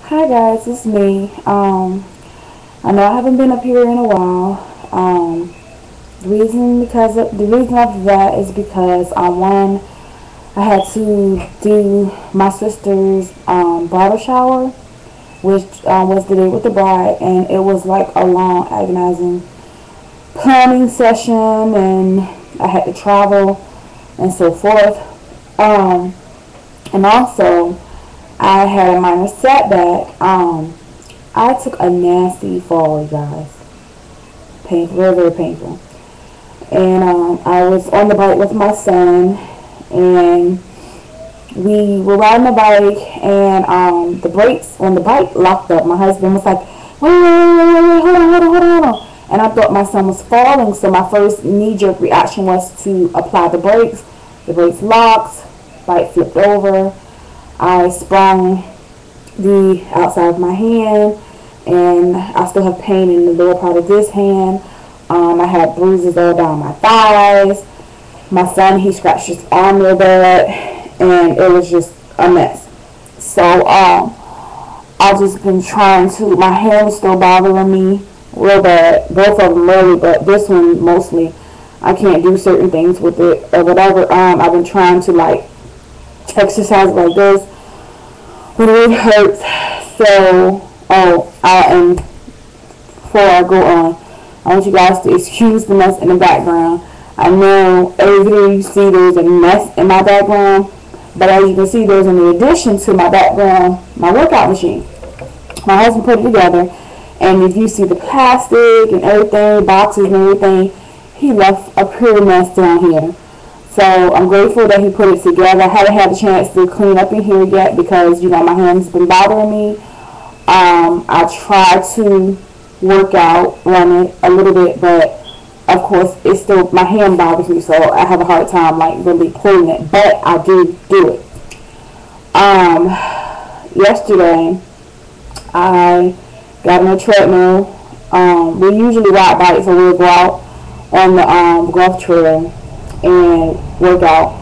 Hi guys, it's me. I know I haven't been up here in a while. The reason of that is because I had to do my sister's bridal shower, which was the day with the bride, and it was like a long, agonizing planning session, and I had to travel and so forth. Um, and also I had a minor setback. I took a nasty fall, you guys. Painful, very, very painful. And I was on the bike with my son, and we were riding the bike, and the brakes on the bike locked up. My husband was like, wait, wait, wait, wait, wait, hold on, hold on, hold on, hold on. And I thought my son was falling, so my first knee-jerk reaction was to apply the brakes. The brakes locked, bike flipped over. I sprung the outside of my hand, and I still have pain in the lower part of this hand. I had bruises all down my thighs. My son, he scratched his arm real bad, and it was just a mess. So I've just been trying to. My hand is still bothering me real bad. Both of them really, but this one mostly. I can't do certain things with it or whatever. I've been trying to like exercise like this, but it really hurts. So, and before I go on, I want you guys to excuse the mess in the background. I know every video you see there's a mess in my background, but as you can see, there's an addition to my background, my workout machine. My husband put it together, and if you see the plastic and everything, boxes and everything, he left a pretty mess down here. So I'm grateful that he put it together. I haven't had a chance to clean up in here yet because, my hand's been bothering me. I try to work out, run it a little bit, but of course it's still, my hand bothers me, so I have a hard time like really pulling it, but I do it. Yesterday I got on a treadmill. We usually ride bikes, so we'll go out on the golf trail and work out.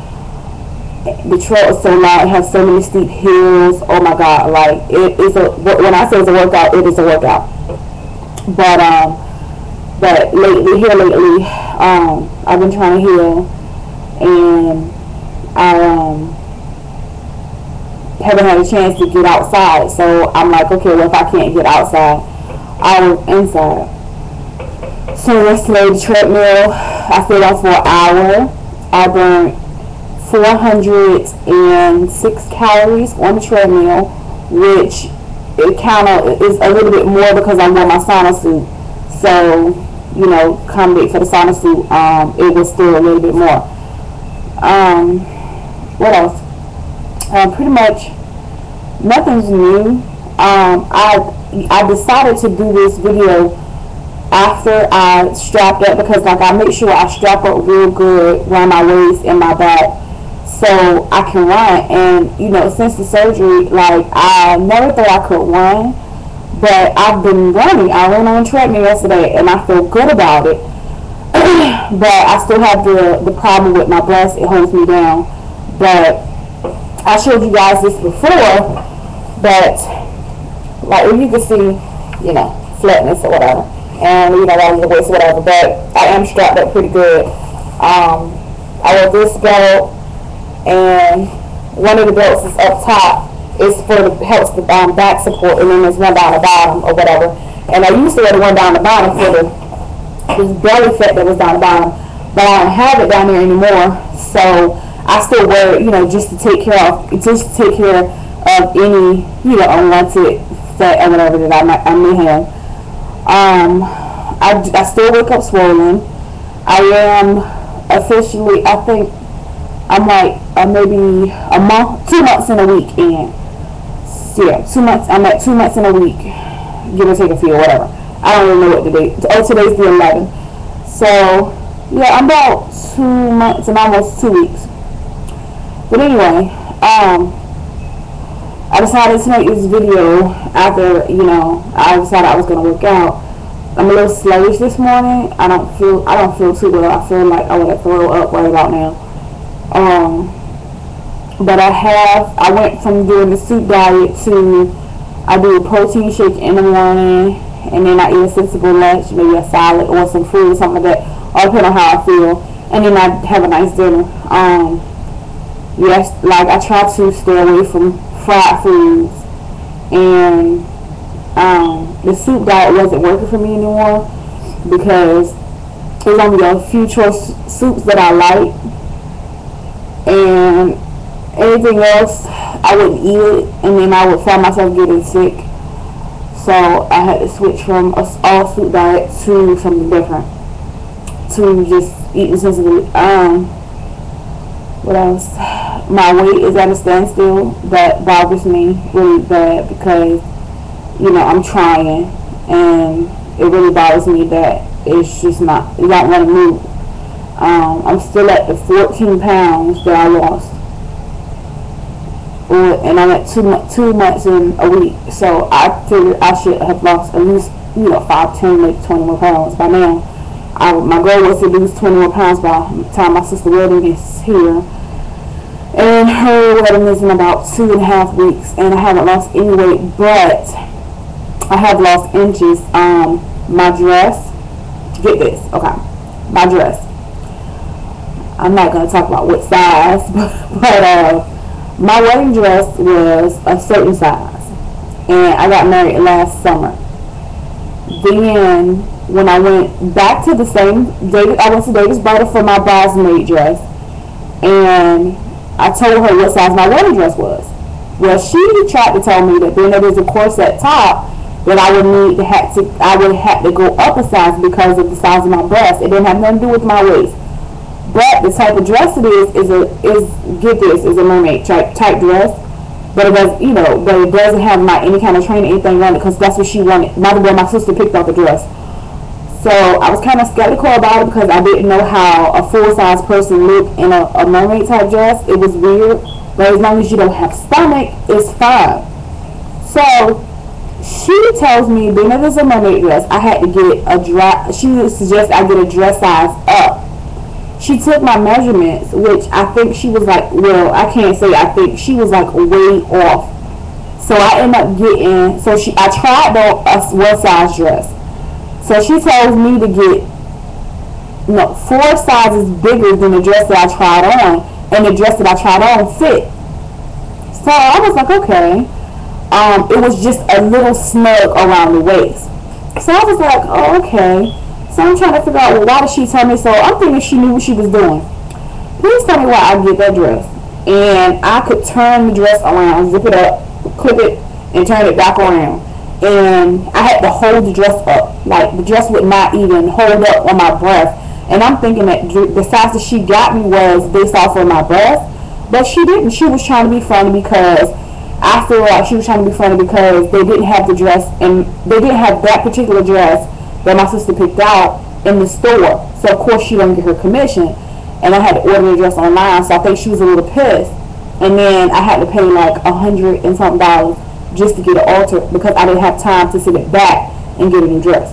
The trail is so long, it has so many steep hills. Oh my god, like it is when I say it's a workout, it is a workout. But lately, I've been trying to heal, and I haven't had a chance to get outside. So I'm like, okay, well if I can't get outside, I was inside. So yesterday, the treadmill, I stayed on for an hour. I burned 406 calories on the treadmill, which it kind of is a little bit more because I wore my sauna suit. So, accommodate for the sauna suit, it was still a little bit more. What else? Pretty much nothing's new. I decided to do this video after I strapped up, because I make sure I strap up real good around my waist and my back so I can run. And since the surgery, I never thought I could run, but I've been running. I ran on a treadmill yesterday and I feel good about it. But I still have the problem with my breast. It holds me down. But I showed you guys this before, but if you can see, flatness or whatever, and that was the waist or whatever, but I am strapped up pretty good. I wear this belt, and one of the belts is up top. It's helps the back support, and then there's one down the bottom or whatever. And I used to wear the one down the bottom for this belly fat that was down the bottom, but I don't have it down there anymore. So I still wear it, just to take care of any, unwanted fat or whatever that I may have. I still wake up swollen. I am officially, I think I'm maybe a month, 2 months in a week in. Yeah, 2 months. I'm at 2 months in a week, give or take a few or whatever. I don't even know what the date. Oh, today's the 11th. So yeah, I'm about 2 months and almost 2 weeks. But anyway, I decided to make this video after I decided I was gonna work out. I'm a little sluggish this morning. I don't feel too well. I feel like I want to throw up right about now. But I went from doing the soup diet to I do a protein shake in the morning, and then I eat a sensible lunch, maybe a salad or some fruit or something like that, all depending on how I feel. And then I have a nice dinner. Yes, like I try to stay away from fried foods, and the soup diet wasn't working for me anymore because there's only a few choice soups that I like, and anything else I wouldn't eat it, and then I would find myself getting sick. So I had to switch from a all soup diet to something different, to just eating sensibly. What else? My weight is at a standstill. That bothers me really bad because, you know, I'm trying, and it really bothers me that it's just not, you don't want to move. I'm still at the 14 pounds that I lost, and I'm at 2 months in a week. So I figured I should have lost at least, you know, 5, 10, maybe 20 more pounds by now. My goal was to lose 20 more pounds by the time my sister's wedding is here, and her wedding is in about 2.5 weeks, and I haven't lost any weight, but I have lost inches. My dress, get this, okay, my dress, I'm not going to talk about what size, but my wedding dress was a certain size, and I got married last summer. Then when I went back to the same day, I went to David's Bridal for my bridesmaid dress, and I told her what size my wedding dress was. Well, she tried to tell me that then there was a corset top that I would have to go up a size because of the size of my breast. It didn't have nothing to do with my waist. But the type of dress it is a mermaid type dress. But it does, you know, but it doesn't have any kind of training, anything on it, because that's what she wanted. By the way, my sister picked out the dress. So I was kind of skeptical about it because I didn't know how a full-size person looked in a mermaid type dress. It was weird, but as long as you don't have stomach, it's fine. So she tells me, being it is a mermaid dress, I had to get she suggests I get a dress size up. She took my measurements, which I think she was like, well, I can't say I think, she was like way off. So I ended up getting, I tried a one size dress. So she told me to get, 4 sizes bigger than the dress that I tried on, and the dress that I tried on fit. So I was like, okay. It was just a little snug around the waist. So I was like, oh, okay. So I'm trying to figure out, well, why did she tell me so? I'm thinking she knew what she was doing. Please tell me why I get that dress. And I could turn the dress around, zip it up, clip it, and turn it back around. And I had to hold the dress up. Like, the dress would not even hold up on my breast. And I'm thinking that the size that she got me was based off of my breast. But she didn't. She was trying to be funny because I feel like she was trying to be funny because they didn't have the dress, and they didn't have that particular dress that my sister picked out in the store. So of course she didn't get her commission, and I had to order the dress online. So I think she was a little pissed, and then I had to pay like $100 and something just to get it altered because I didn't have time to sit it back and get a new dress.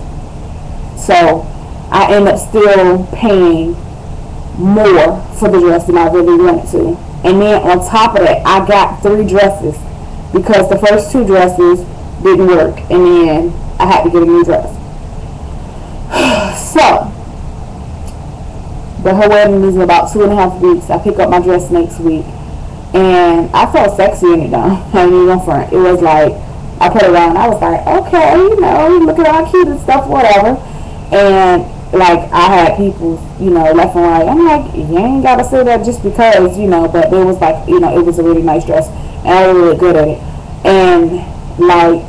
So I ended up still paying more for the dress than I really wanted to. And then on top of that, I got 3 dresses because the first 2 dresses didn't work, and then I had to get a new dress. So, but her wedding is in about 2.5 weeks. I pick up my dress next week, and I felt sexy in it though. I ain't even front. It was like, I put it on, I was like, okay, look at how cute and stuff, whatever. And like, I had people, left and right. I'm like, you ain't gotta say that just because, but it was like, it was a really nice dress, and I was really good at it. And like,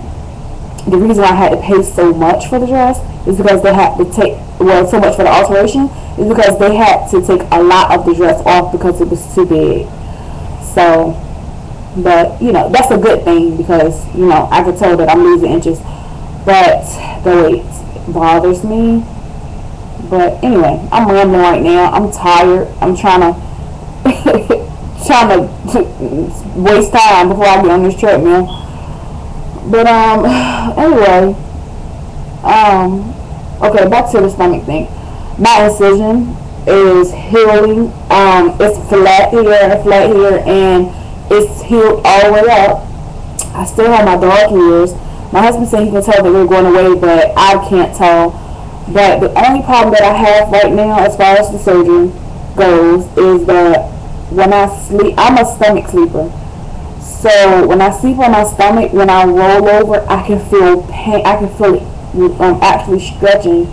the reason why I had to pay so much for the dress is because they had to take, so much for the alteration, is because they had to take a lot of the dress off because it was too big. So, but, that's a good thing because, I could tell that I'm losing inches. But the weight bothers me. But anyway, I'm rambling right now. I'm tired. I'm trying to waste time before I get on this treadmill. But anyway, okay, back to the stomach thing. My incision is healing. It's flat here, and it's healed all the way up. I still have my dark years. My husband said he can tell that they're going away, but I can't tell. But the only problem that I have right now as far as the surgery goes is that when I sleep, I'm a stomach sleeper. So when I sleep on my stomach, when I roll over, I can feel pain. I can feel it actually stretching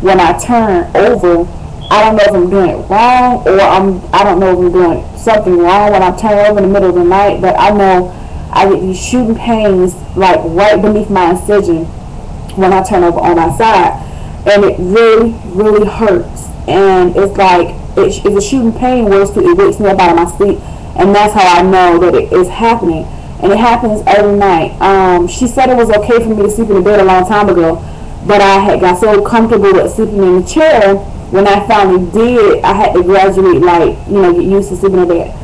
when I turn over. I don't know if I'm doing it wrong, or I don't know if I'm doing something wrong when I turn over in the middle of the night, but I know I get these shooting pains like right beneath my incision when I turn over on my side, and it really, really hurts. And it's like it's a shooting pain where it wakes me up out of my sleep, and that's how I know that it is happening. And it happens every night. She said it was okay for me to sleep in the bed a long time ago, but I had got so comfortable with sleeping in the chair. When I finally did, I had to gradually, like, get used to sleeping in bed.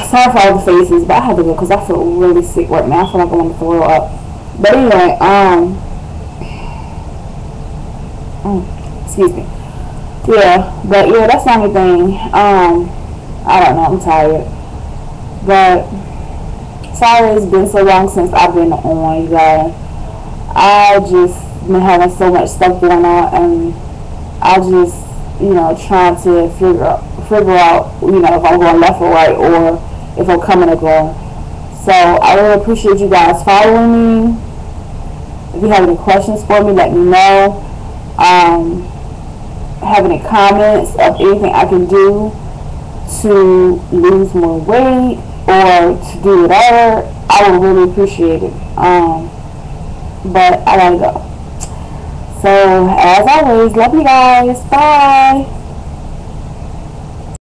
Sorry for all the faces, but I had to go because I feel really sick right now. I feel like I want to throw up. But anyway, excuse me. Yeah, but yeah, that's the only thing. I don't know, I'm tired. But sorry it's been so long since I've been on, you guys. I just been having so much stuff going on, and I just, trying to figure out, if I'm going left or right, or if I'm coming or going. So I really appreciate you guys following me. If you have any questions for me, let me know. Have any comments of anything I can do to lose more weight or to do whatever, I would really appreciate it. But I gotta go. So as always, love you guys. Bye.